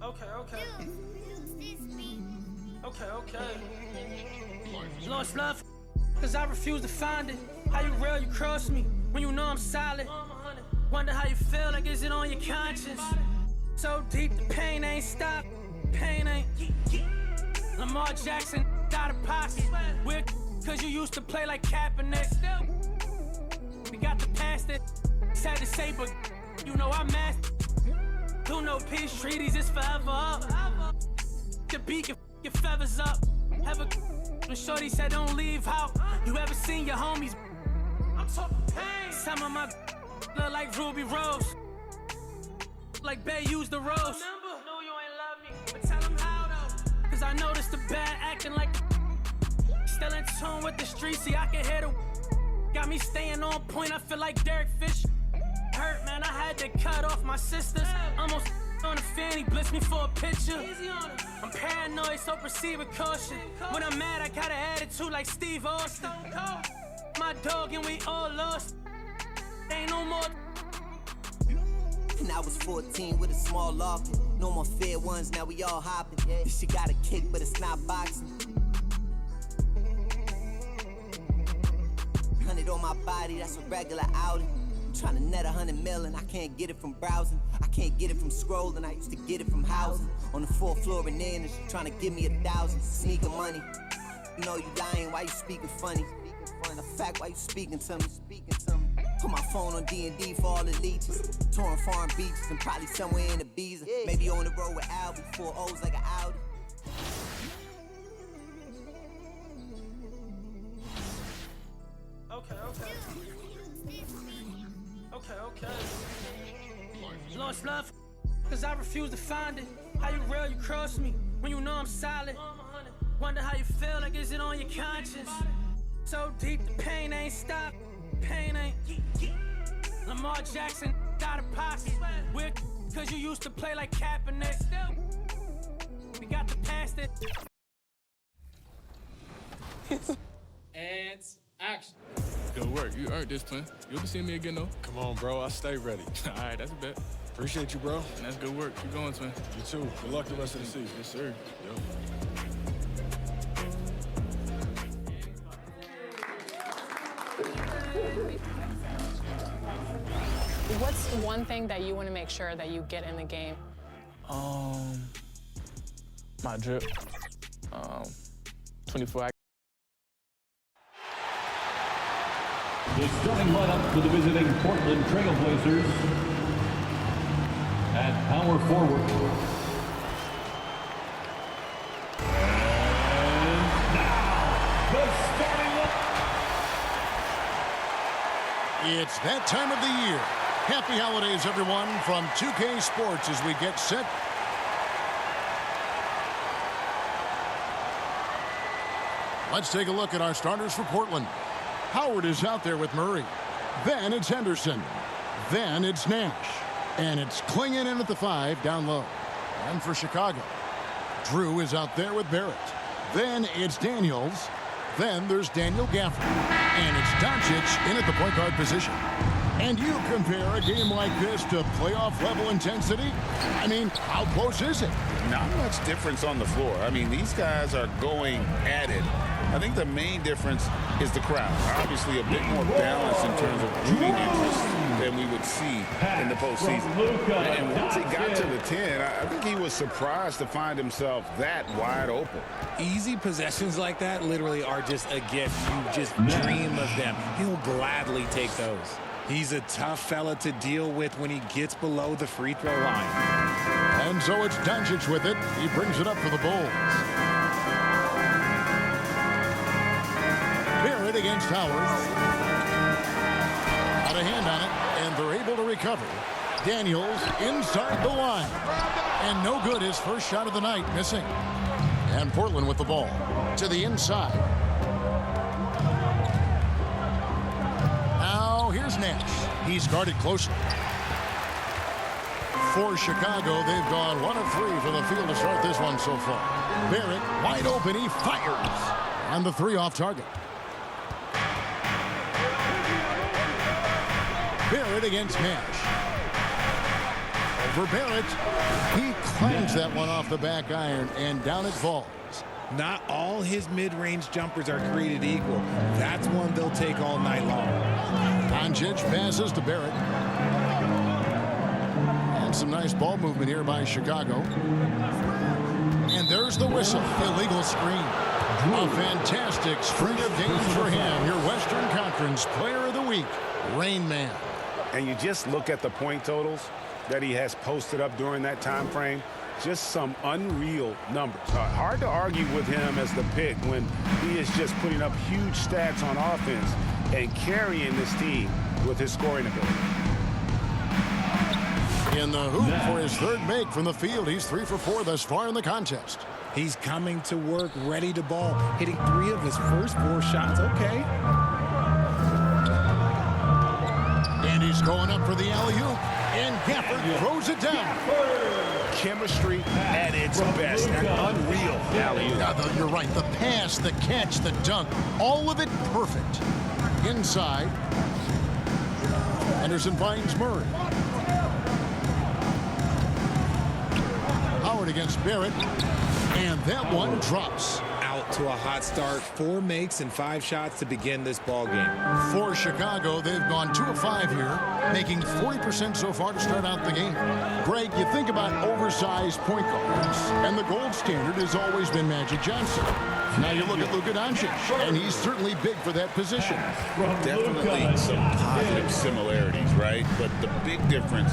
Okay. Lost love, cause I refuse to find it. How you real, you cross me, when you know I'm solid. Wonder how you feel, like is it on your conscience? So deep, the pain ain't stopped. Pain ain't. Lamar Jackson, out of pocket. Weird, cause you used to play like Kaepernick. We got the past that, sad to say, but you know I'm master. Do no peace treaties, it's forever up. The beat can your feathers up. Have a when shorty said don't leave how. You ever seen your homies? I'm talking pain. Some of my look like Ruby Rose. Like Bay used the rose. No, you ain't love me, but tell them how though. Cause I noticed the bad acting like still in tune with the streets. See, I can hear the got me staying on point. I feel like Derek Fish. Hurt, man, I had to cut off my sisters. Almost on a fanny, blitz me for a picture. I'm paranoid, so proceed with caution. When I'm mad, I got an attitude like Steve Austin. My dog and we all lost. Ain't no more. And I was 14 with a small locket. No more fair ones, now we all hopping. This shit got a kick, but it's not boxing. 100 on my body, that's a regular outing. Trying to net 100 million, I can't get it from browsing. I can't get it from scrolling, I used to get it from housing. On the 4th floor in Nannish, trying to give me 1,000. Sneaking money. You know you lying, why you speaking funny? The fact, why you speaking to me? Put my phone on D&D for all the leeches. Touring foreign beaches and probably somewhere in Ibiza. Maybe on the road with Albie, 4 O's like an Audi. Okay. Lost love, cause I refuse to find it. How you real, you cross me, when you know I'm solid. Wonder how you feel, like is it on your conscience? So deep, the pain ain't stopped. Pain ain't. Lamar Jackson, out of pocket. Weird, cause you used to play like Kaepernick. We got the past it. And action. Good work. You earned this, Clint. You'll be seeing me again, though. Come on, bro. I stay ready. All right, that's a bet. Appreciate you, bro. And that's good work. Keep going, Twin. You too. Good luck the rest of the season. Yes, sir. Yep. What's one thing that you want to make sure that you get in the game? My drip. 24 hours. The starting lineup for the visiting Portland Trail Blazers. At power forward. And now, the starting lineup. It's that time of the year. Happy holidays, everyone, from 2K Sports as we get set. Let's take a look at our starters for Portland. Howard is out there with Murray. Then it's Henderson. Then it's Nash. And it's Klingon in at the 5 down low. And for Chicago, Drew is out there with Barrett. Then it's Daniels. Then there's Daniel Gafford. And it's Doncic in at the point guard position. And you compare a game like this to playoff-level intensity? I mean, how close is it? Not much difference on the floor. I mean, these guys are going at it. I think the main difference is the crowd. Obviously, a bit more balance in terms of rooting interest than we would see in the postseason. And once he got to the 10, I think he was surprised to find himself that wide open. Easy possessions like that literally are just a gift. You just dream of them. He'll gladly take those. He's a tough fella to deal with when he gets below the free throw line. And so it's Doncic with it. He brings it up for the Bulls. Barrett against Howard. Got a hand on it, and they're able to recover. Daniels inside the line. And no good, his first shot of the night, missing. And Portland with the ball to the inside. Now here's Nash. He's guarded closely. For Chicago, they've gone 1 of 3 from the field to start this one so far. Barrett wide open, he fires. And the 3 off target. Barrett against Nash. For Barrett, he clangs that one off the back iron, and down it falls. Not all his mid-range jumpers are created equal. That's one they'll take all night long. Doncic passes to Barrett. And some nice ball movement here by Chicago. And there's the whistle. Illegal screen. A fantastic string of games for him. Your Western Conference Player of the Week, Rain Man. And you just look at the point totals that he has posted up during that time frame. Just some unreal numbers. Hard to argue with him as the pick when he is just putting up huge stats on offense and carrying this team with his scoring ability. In the hoop for his third make from the field. He's 3 for 4 thus far in the contest. He's coming to work, ready to ball, hitting 3 of his first 4 shots. Okay. And he's going up for the alley-oop. And Gafford throws it down. Chemistry at its best. An unreal alley-oop. You're right. The pass, the catch, the dunk, all of it perfect. Inside. Henderson finds Murray. Howard against Barrett. And that one drops. Out to a hot start. 4 makes and 5 shots to begin this ball game. For Chicago, they've gone 2 of 5 here, making 40% so far to start out the game. Greg, you think about oversized point guards, and the gold standard has always been Magic Johnson. Now you look at Luka Doncic, and he's certainly big for that position. Definitely some positive similarities, right? But the big difference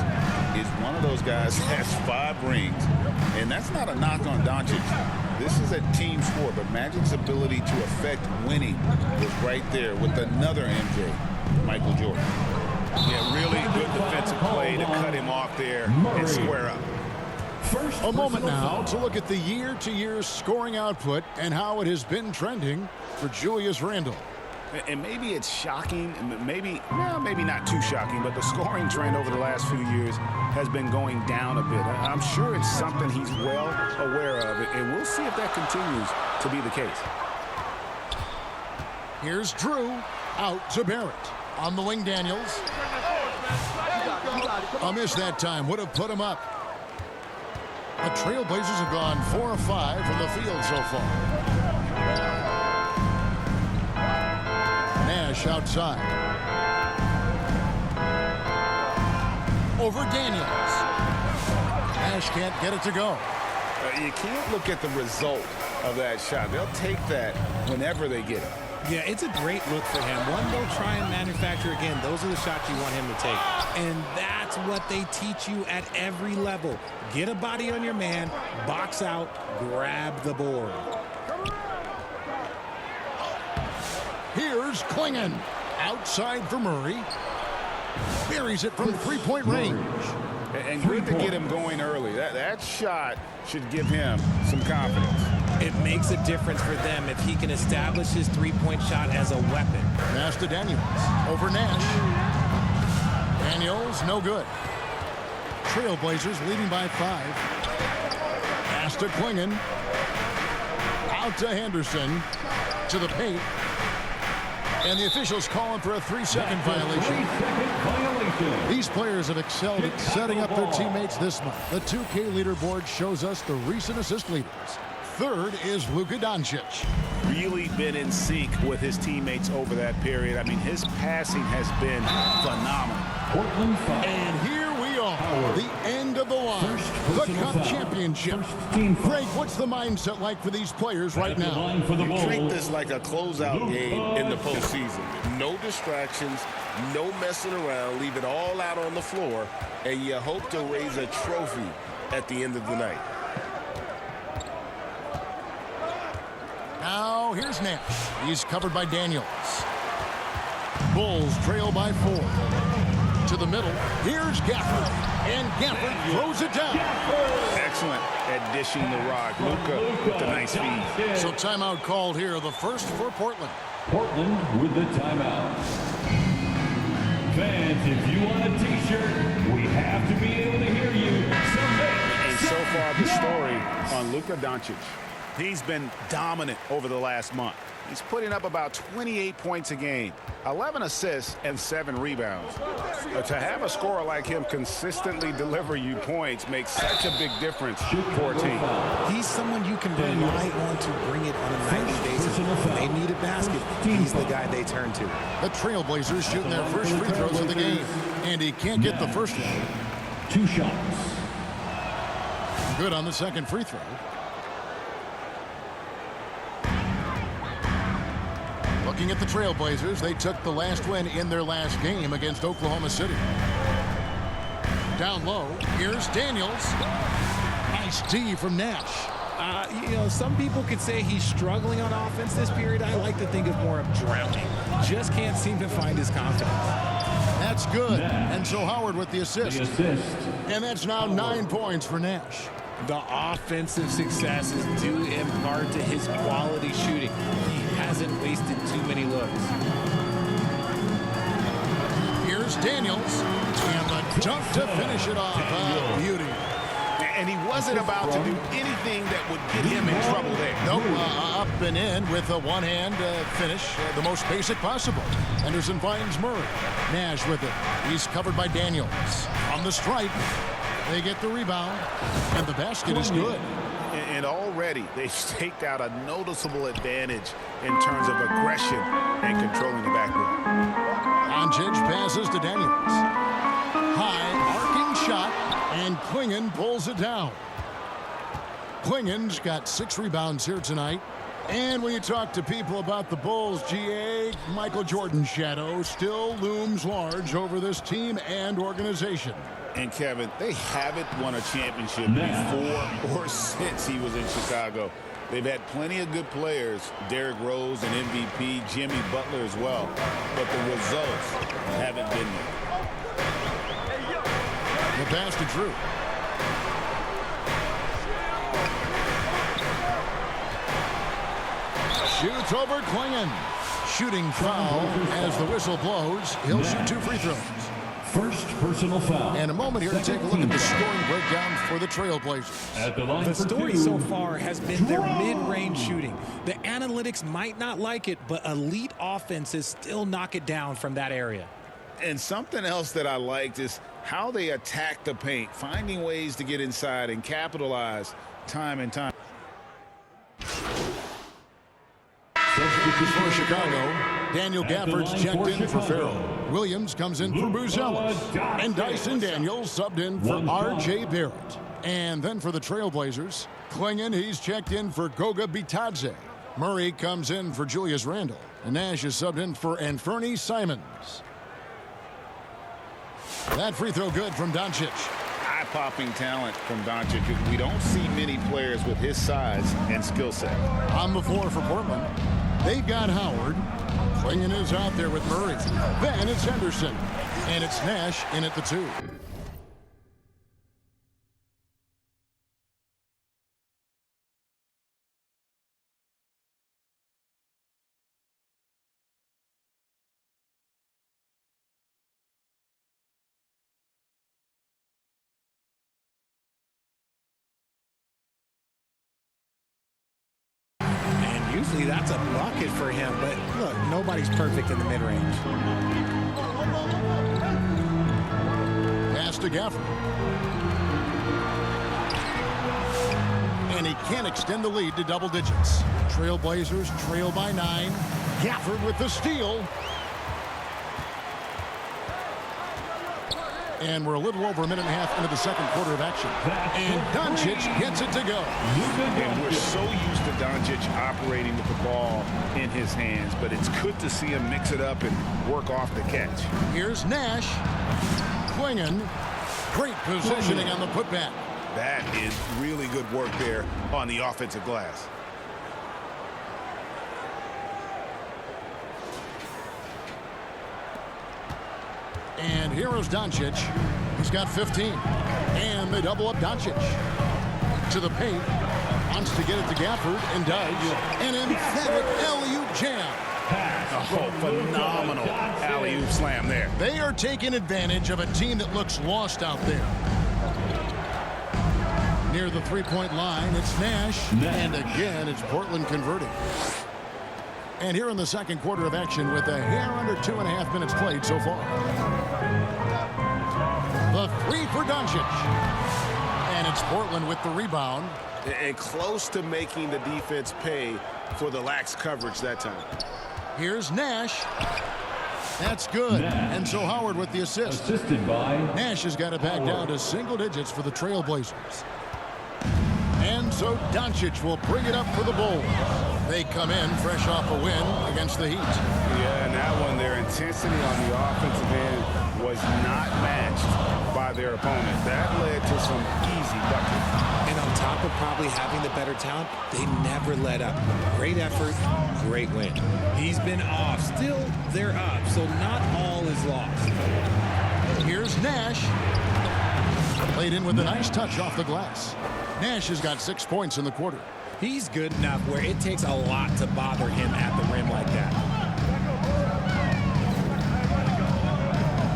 is one of those guys has 5 rings, and that's not a knock on Doncic. This is a team sport, but Magic's ability to affect winning was right there with another MJ, Michael Jordan. Yeah, really good defensive play to cut him off there and square up. A moment now to look at the year-to-year scoring output and how it has been trending for Julius Randle. And maybe it's shocking, maybe not too shocking, but the scoring trend over the last few years has been going down a bit. I'm sure it's something he's well aware of, and we'll see if that continues to be the case. Here's Drew out to Barrett. On the wing, Daniels. A miss that time would have put him up. The Trailblazers have gone 4 of 5 from the field so far. Nash outside. Over Daniels. Nash can't get it to go. You can't look at the result of that shot. They'll take that whenever they get it. Yeah, it's a great look for him. One they'll try and manufacture again. Those are the shots you want him to take. And that's what they teach you at every level. Get a body on your man, box out, grab the board. Here's Klingon. Outside for Murray. Buries it from 3-point range. And good to get him going early. That shot should give him some confidence. It makes a difference for them if he can establish his 3-point shot as a weapon. Pass to Daniels. Over Nash. Daniels, no good. Trailblazers leading by 5. Pass to Klingon. Out to Henderson. To the paint. And the officials calling for a 3-second violation. These players have excelled at setting up their teammates this month. The 2K leaderboard shows us the recent assist leaders. Third is Luka Doncic. Really been in sync with his teammates over that period. I mean, his passing has been phenomenal. And here we are, the end of the line, the Cup Championship. Greg, what's the mindset like for these players right now? You treat this like a closeout game in the postseason. No distractions, no messing around, leave it all out on the floor, and you hope to raise a trophy at the end of the night. Now, here's Nash. He's covered by Daniels. Bulls trail by 4. To the middle. Here's Gafford. And Gafford throws it down. Excellent at dishing the rock. Luka with the nice feed. So timeout called here, the first for Portland. Portland with the timeout. Fans, if you want a t-shirt, we have to be able to hear you. And so far the story on Luka Doncic. He's been dominant over the last month. He's putting up about 28 points a game, 11 assists, and 7 rebounds. But to have a scorer like him consistently deliver you points makes such a big difference for a team. He's someone you can rely on to bring it on a nightly basis. When they need a basket, he's the guy they turn to. The Trailblazers shooting their first free throws of the game. And he can't get the first one. 2 shots. Good on the second free throw. Looking at the Trailblazers, they took the last win in their last game against Oklahoma City. Down low, here's Daniels. Nice D from Nash. Some people could say he's struggling on offense this period. I like to think of more of drowning. Just can't seem to find his confidence. That's good. And so Howard with the assist. And that's now 9 points for Nash. The offensive success is due in part to his quality shooting. He hasn't wasted too many looks. Here's Daniels. And the dunk to finish it off. Beauty. And he wasn't about to do anything that would get him in trouble there. Nope, up and in with a one-hand finish, the most basic possible. Henderson finds Murray. Nash with it. He's covered by Daniels. On the stripe, they get the rebound, and the basket is good. And already they've staked out a noticeable advantage in terms of aggression and controlling the backboard. Doncic passes to Daniels. High, arcing shot. And Klingon pulls it down. Klingon's got 6 rebounds here tonight. And when you talk to people about the Bulls, GA, Michael Jordan's shadow still looms large over this team and organization. And Kevin, they haven't won a championship before or since he was in Chicago. They've had plenty of good players, Derrick Rose and MVP, Jimmy Butler as well. But the results haven't been there. The pass to Drew. Shoots over Klingon. Shooting foul as the whistle blows. He'll shoot 2 free throws. First personal foul. And a moment here to take a look at the scoring breakdown for the Trailblazers. The story so far has been their mid-range shooting. The analytics might not like it, but elite offenses still knock it down from that area. And something else that I liked is how they attack the paint, finding ways to get inside and capitalize time and time. For Chicago, Daniel Gafford's checked in for Farrell. Williams comes in for Buzelis. And Dyson Daniels subbed in for R.J. Barrett. And then for the Trailblazers, Klingon, he's checked in for Goga Bitadze. Murray comes in for Julius Randle. And Nash is subbed in for Anthony Simons. That free throw good from Doncic. Eye-popping talent from Doncic. We don't see many players with his size and skill set. On the floor for Portland, they've got Howard. Klingon is out there with Murray. Then it's Henderson. And it's Nash in at the 2. Usually that's a bucket for him, but look, nobody's perfect in the mid-range. Pass to Gafford. And he can't extend the lead to double digits. Trailblazers trail by 9. Gafford with the steal. And we're a little over a minute and a half into the second quarter of action. And Doncic gets it to go. And we're so used to Doncic operating with the ball in his hands, but it's good to see him mix it up and work off the catch. Here's Nash. Klingon. Great positioning on the putback. That is really good work there on the offensive glass. And here is Doncic. He's got 15. And they double up Doncic. To the paint. Wants to get it to Gafford and does. An emphatic alley-oop jam. Oh, phenomenal alley-oop slam there. They are taking advantage of a team that looks lost out there. Near the three-point line, it's Nash. And again, it's Portland converting. And here in the second quarter of action with a hair under 2.5 minutes played so far. The three for Doncic. And it's Portland with the rebound. And close to making the defense pay for the lax coverage that time. Here's Nash. That's good. And so Howard with the assist. Assisted by Nash has got it back down to single digits for the Trailblazers. And so Doncic will bring it up for the Bulls. They come in fresh off a win against the Heat. Yeah, and that one, their intensity on the offensive end was not matched by their opponent. That led to some easy buckets. And on top of probably having the better talent, they never let up. Great effort, great win. He's been off. Still, they're up, so not all is lost. Here's Nash. Played in with a nice touch off the glass. Nash has got 6 points in the quarter. He's good enough where it takes a lot to bother him at the rim like that.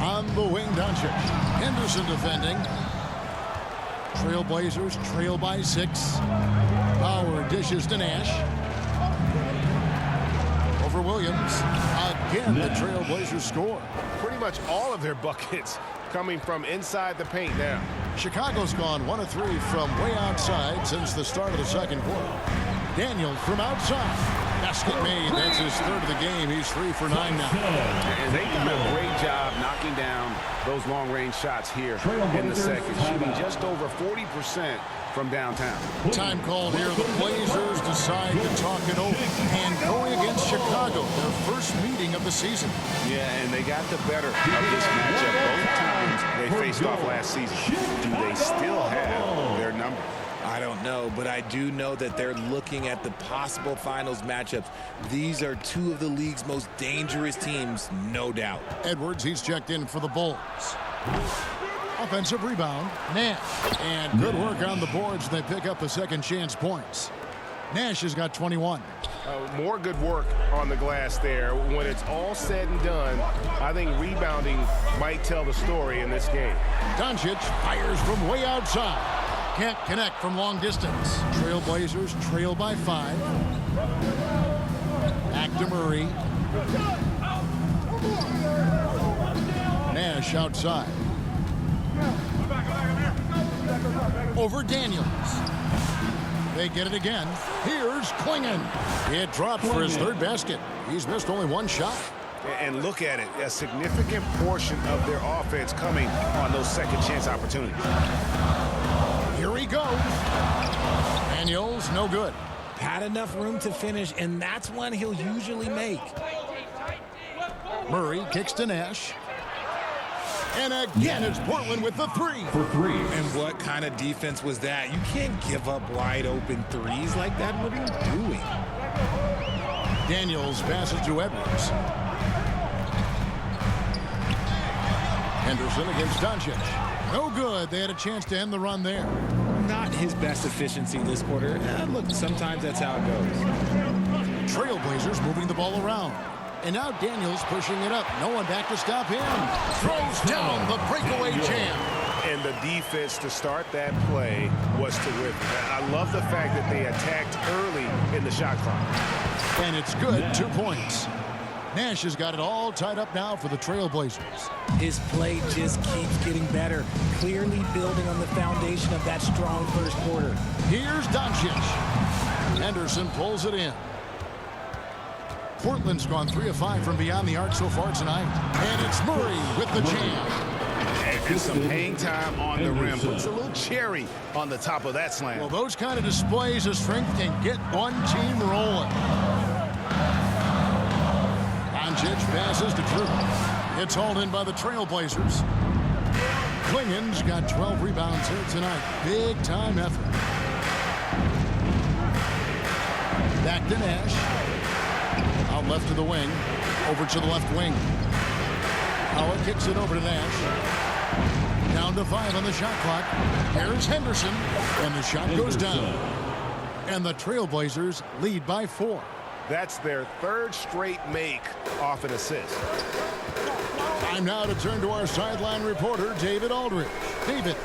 On the wing, Doncic. Henderson defending. Trailblazers trail by 6. Howard dishes to Nash. Over Williams. Again, the Trailblazers score. Pretty much all of their buckets coming from inside the paint now. Chicago's gone 1 of 3 from way outside since the start of the second quarter. Daniels from outside. Basket made. That's his third of the game. He's 3 for 9 now. And they did a great job knocking down those long-range shots here in the second, shooting just over 40% from downtown. Time called here. The Blazers decide to talk it over and going against Chicago, their first meeting of the season. Yeah, and they got the better of this matchup both times they faced off last season. Do they still have their number? I don't know, but I do know that they're looking at the possible finals matchups. These are two of the league's most dangerous teams, no doubt. Edwards, he's checked in for the Bulls. Offensive rebound, Nash. And good work on the boards. They pick up the second chance points. Nash has got 21. More good work on the glass there. When it's all said and done, I think rebounding might tell the story in this game. Doncic fires from way outside. Can't connect from long distance. Trailblazers trail by 5. Back to Murray. Nash outside. Over Daniels. They get it again. Here's Klingon. It dropped for his third basket. He's missed only 1 shot. And look at it, a significant portion of their offense coming on those second chance opportunities. Here he goes. Daniels, no good. Had enough room to finish, and that's one he'll usually make. Murray kicks to Nash. And again, it's Portland with the 3. For 3. And what kind of defense was that? You can't give up wide open threes like that. What are you doing? Daniels passes to Edwards. Henderson against Doncic. No good. They had a chance to end the run there. Not his best efficiency this quarter. Look, sometimes that's how it goes. Trailblazers moving the ball around. And now Daniels pushing it up. No one back to stop him. Throws down the breakaway jam. And the defense to start that play was terrific. I love the fact that they attacked early in the shot clock. And it's good. 2 points. Nash has got it all tied up now for the Trailblazers. His play just keeps getting better, clearly building on the foundation of that strong first quarter. Here's Doncic. Henderson pulls it in. Portland's gone 3 of 5 from beyond the arc so far tonight. And it's Murray with the jam. And some hang time on the rim. Puts a little cherry on the top of that slam. Well, those kind of displays of strength can get one team rolling. Doncic passes to Drew. It's hauled in by the Trailblazers. Klingon's got 12 rebounds here tonight. Big time effort. Back to Nash. Out left to the wing. Over to the left wing. Howard kicks it over to Nash. Down to 5 on the shot clock. Here's Henderson. And the shot goes down. And the Trailblazers lead by 4. That's their 3rd straight make off an assist. Time now to turn to our sideline reporter, David Aldridge. David.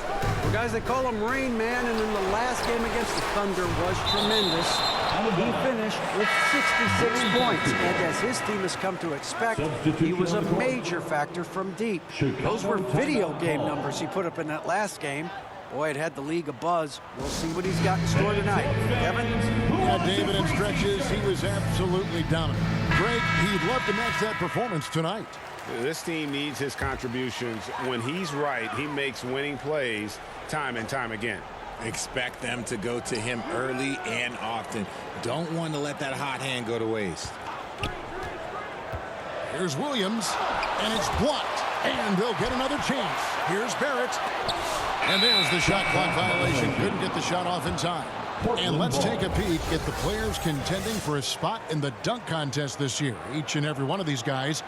Well, guys, they call him Rain Man, and in the last game against the Thunder was tremendous. He finished with 66 points, and as his team has come to expect, he was a major factor from deep. Those were video game numbers he put up in that last game. Boy, it had the league abuzz. We'll see what he's got in store tonight. Kevin? Yeah, David, in stretches, he was absolutely dominant. Greg, he'd love to match that performance tonight. This team needs his contributions. When he's right, he makes winning plays time and time again. Expect them to go to him early and often. Don't want to let that hot hand go to waste. Here's Williams, and it's blocked, and they'll get another chance. Here's Barrett, and there's the shot clock violation. Couldn't get the shot off in time. And let's take a peek at the players contending for a spot in the dunk contest this year. Each and every one of these guys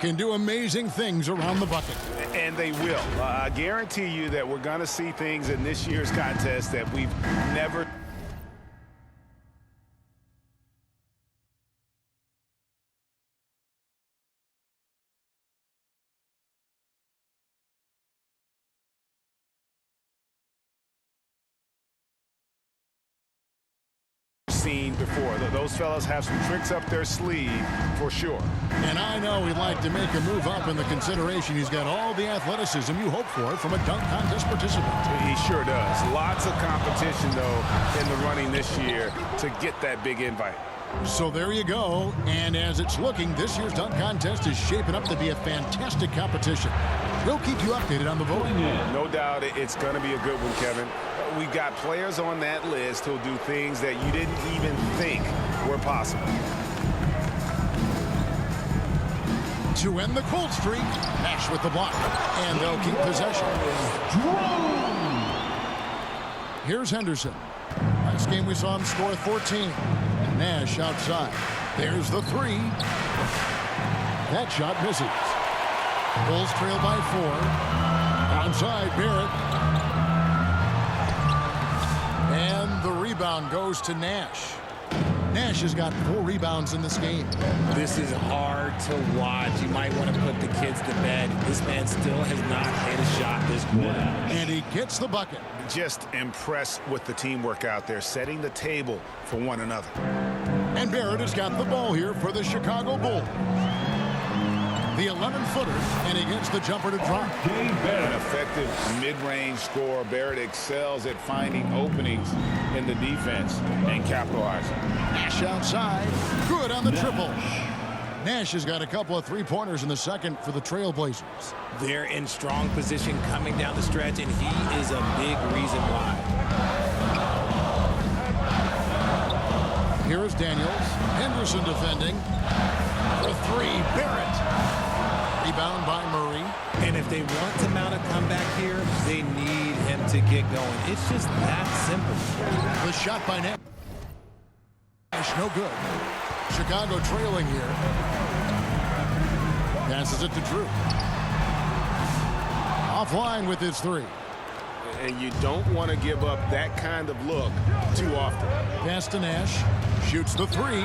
can do amazing things around the bucket. And they will. I guarantee you that we're going to see things in this year's contest that we've never seen before. Those fellas have some tricks up their sleeve for sure. And I know he'd like to make a move up in the consideration. He's got all the athleticism you hope for from a dunk contest participant. He sure does. Lots of competition, though, in the running this year to get that big invite. So there you go. And as it's looking, this year's dunk contest is shaping up to be a fantastic competition. We'll keep you updated on the voting. No doubt it's going to be a good one, Kevin. We've got players on that list who'll do things that you didn't even think were possible. To end the cold streak, Nash with the block, and they'll keep possession. Here's Henderson. Last game we saw him score 14. And Nash outside. There's the three. That shot misses. Bulls trail by 4. Onside, Barrett. And the rebound goes to Nash. Nash has got 4 rebounds in this game. This is hard to watch. You might want to put the kids to bed. This man still has not hit a shot this quarter. And he gets the bucket. Just impressed with the teamwork out there, setting the table for one another. And Barrett has got the ball here for the Chicago Bulls. The 11-footer, and he gets the jumper to drop. An effective mid-range scorer. Barrett excels at finding openings in the defense and capitalizing. Nash outside. Good on the triple. Nash has got a couple of three-pointers in the second for the Trailblazers. They're in strong position coming down the stretch, and he is a big reason why. Here's Daniels. Henderson defending. For 3, Barrett. Rebound by Murray. And if they want to mount a comeback here, they need him to get going. It's just that simple. The shot by Nash. No good. Chicago trailing here. Passes it to Drew. Offline with his 3. And you don't want to give up that kind of look too often. Pass to Nash. Shoots the 3.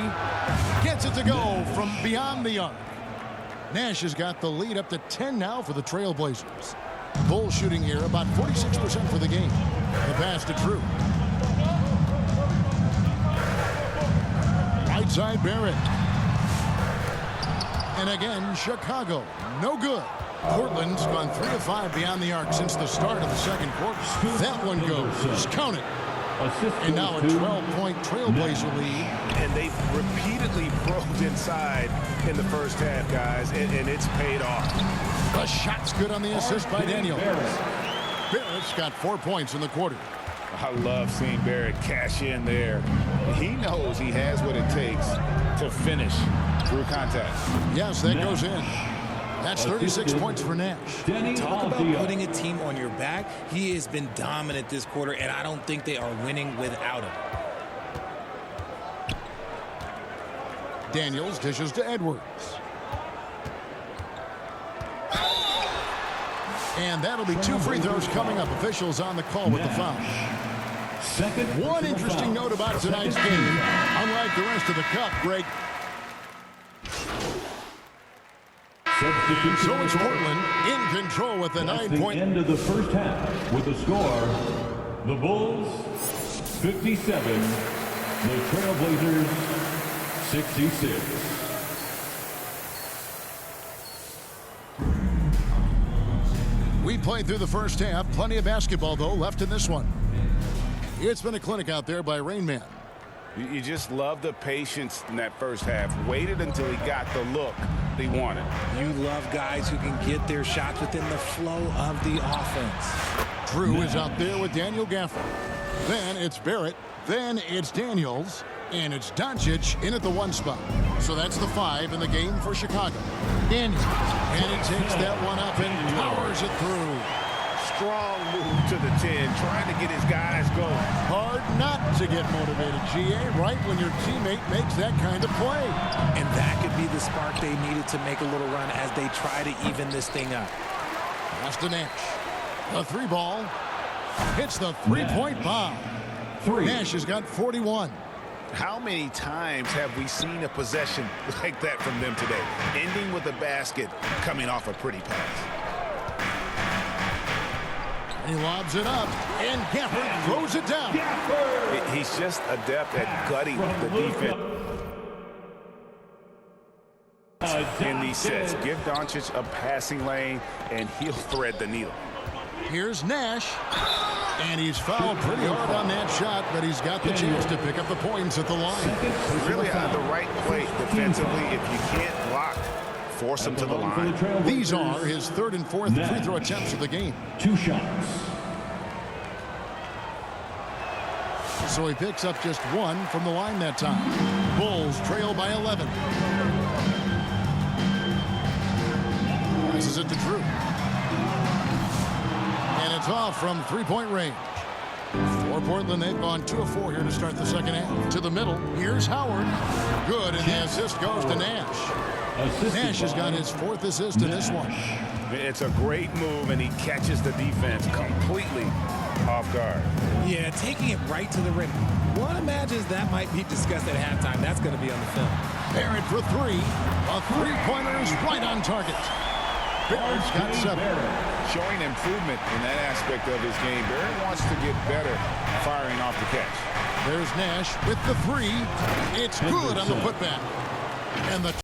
Gets it to go from beyond the arc. Nash has got the lead up to 10 now for the Trailblazers. Bulls shooting here about 46% for the game. The pass to Drew. Right side Barrett. And again, Chicago. No good. Portland's gone 3 of 5 beyond the arc since the start of the second quarter. That one goes. Count it. And now a 12-point Trailblazer lead. And they've repeatedly probed inside in the first half, guys, and it's paid off. The shot's good on the assist by Daniels. Barrett's got 4 points in the quarter. I love seeing Barrett cash in there. He knows he has what it takes to finish through contact. Yes, that goes in. That's 36 points for Nash. Talk about putting a team on your back. He has been dominant this quarter, and I don't think they are winning without him. Daniels dishes to Edwards. And that'll be 2 free throws coming up. Officials on the call with the foul. One interesting note about tonight's game. Unlike the rest of the cup, Greg, Substitution. So it's Portland in control with the That's the 9-point. end of the first half with the score, the Bulls 57, the Trailblazers 66. We played through the first half. Plenty of basketball, though, left in this one. It's been a clinic out there by Rain Man. You just love the patience in that first half. Waited until he got the look he wanted. You love guys who can get their shots within the flow of the offense. Drew is out there with Daniel Gafford. Then it's Barrett. Then it's Daniels. And it's Doncic in at the 1 spot. So that's the 5 in the game for Chicago. Daniels. And he takes that one up and powers it through. Strong move to the 10, trying to get his guys going. Hard not to get motivated, GA, right when your teammate makes that kind of play. And that could be the spark they needed to make a little run as they try to even this thing up. Pass to Nash. The 3 ball. Hits the 3-point bomb. Nash has got 41. How many times have we seen a possession like that from them today? Ending with a basket, coming off a pretty pass. He lobs it up, and Gafford throws it down. He's just adept at gutting the defense in these sets. Give Doncic a passing lane, and he'll thread the needle. Here's Nash, and he's fouled pretty hard on that shot, but he's got the chance to pick up the points at the line. Really on the right play defensively. If you can't block, force him to the line. These are his 3rd and 4th free throw attempts of the game. 2 shots. So he picks up just 1 from the line that time. Bulls trail by 11. Passes it to Drew. And it's off from 3-point range. For Portland, they've gone 2 of 4 here to start the second half. To the middle, here's Howard. Good, and the assist goes to Nash. Nash has got his 4th assist in this one. It's a great move, and he catches the defense completely off guard. Yeah, taking it right to the rim. One imagines that might be discussed at halftime. That's going to be on the film. Barrett for 3. A 3-pointer is right on target. Barrett's got 7. Showing improvement in that aspect of his game. Barrett wants to get better firing off the catch. There's Nash with the 3. It's good on the putback. And the